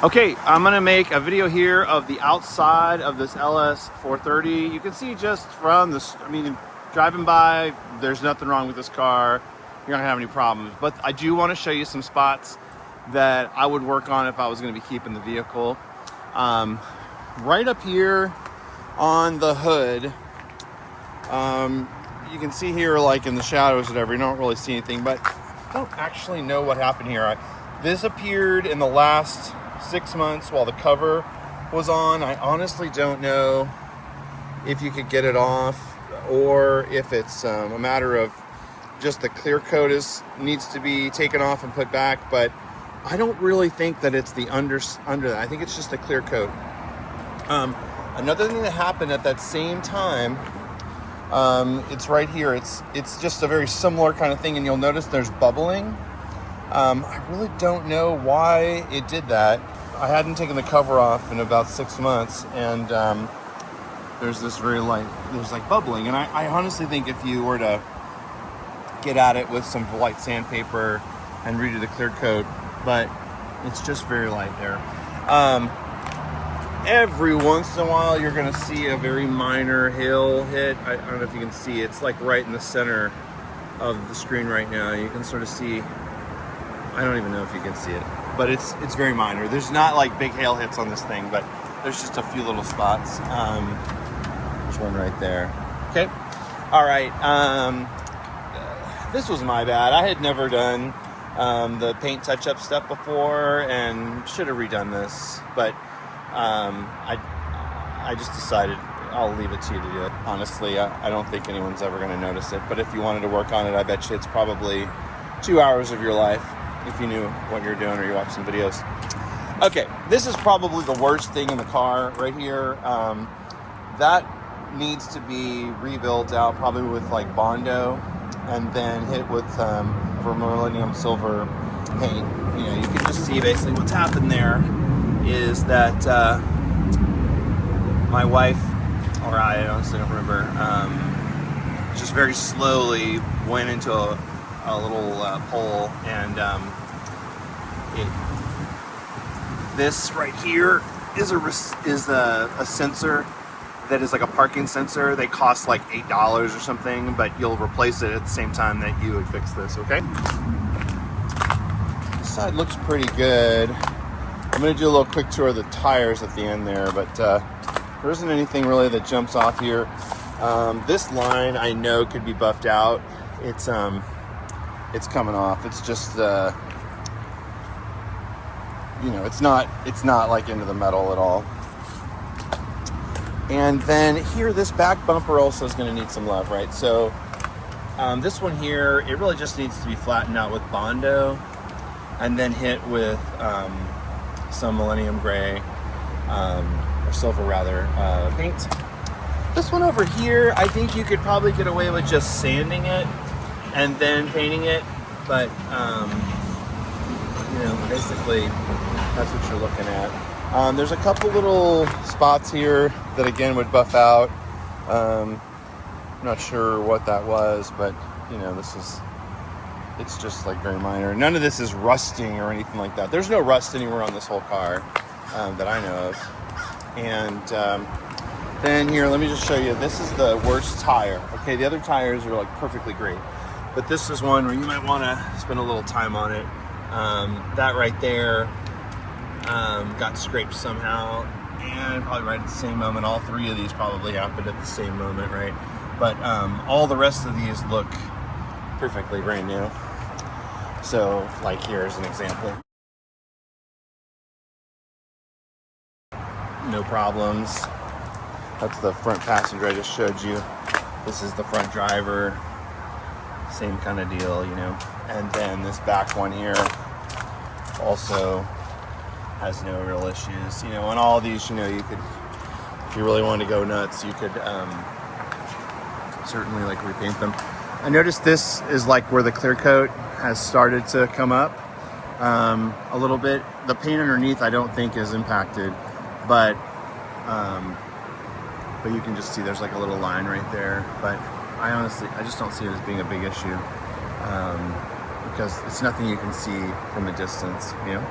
Okay, I'm gonna make a video here of the outside of this LS430. You can see just from this, driving by, there's nothing wrong with this car. You're not gonna have any problems. But I do wanna show you some spots that I would work on if I was gonna be keeping the vehicle. Right up here on the hood, you can see here like in the shadows, whatever, you don't really see anything, but I don't actually know what happened here. This appeared in the last 6 months while the cover was on. I honestly don't know if you could get it off or if it's a matter of just the clear coat needs to be taken off and put back, but I don't really think that it's the under that. I think it's just the clear coat. Another thing that happened at that same time, it's right here. It's just a very similar kind of thing, and you'll notice there's bubbling. I really don't know why it did that. I hadn't taken the cover off in about 6 months, and there's this very light, there's like bubbling. And I honestly think if you were to get at it with some white sandpaper and redo the clear coat, but it's just very light there. Every once in a while, you're gonna see a very minor hail hit. I don't know if you can see, it's like right in the center of the screen right now. You can sort of see, I don't even know if you can see it, but it's very minor. There's not like big hail hits on this thing, but there's just a few little spots. There's one right there. Okay. All right. This was my bad. I had never done the paint touch-up stuff before and should have redone this, but I just decided I'll leave it to you to do it. Honestly, I don't think anyone's ever going to notice it, but if you wanted to work on it, I bet you it's probably 2 hours of your life if you knew what you're doing or you watched some videos. Okay, this is probably the worst thing in the car right here. That needs to be rebuilt out probably with like Bondo and then hit with vermilion silver paint. You know, you can just see basically what's happened there is that my wife, or I honestly don't remember, just very slowly went into a little pole, and this right here is a sensor that is like a parking sensor. They cost like $8 or something, but you'll replace it at the same time that you would fix this. Okay, this side looks pretty good. I'm gonna do a little quick tour of the tires at the end there, but there isn't anything really that jumps off here. This line I know could be buffed out. It's coming off. It's just you know, it's not like into the metal at all. And then here, this back bumper also is going to need some love, right? So this one here, it really just needs to be flattened out with Bondo and then hit with some Millennium Gray, or silver rather, paint. This one over here, I think you could probably get away with just sanding it and then painting it, but you know, basically that's what you're looking at. There's a couple little spots here that again would buff out. I'm not sure what that was, but you know, it's just like very minor. None of this is rusting or anything like that. There's no rust anywhere on this whole car that I know of. And then here, let me just show you, this is the worst tire. Okay, the other tires are like perfectly great, but this is one where you might want to spend a little time on it. That right there got scraped somehow, and probably right at the same moment. All three of these probably happened at the same moment, right? But all the rest of these look perfectly brand new. So like here's an example. No problems. That's the front passenger I just showed you. This is the front driver. Same kind of deal, you know. And then this back one here also has no real issues, you know. And all of these, you know, you could, if you really wanted to go nuts, you could certainly like repaint them. I noticed this is like where the clear coat has started to come up a little bit. The paint underneath I don't think is impacted, but you can just see there's like a little line right there. But I just don't see it as being a big issue because it's nothing you can see from a distance, you know.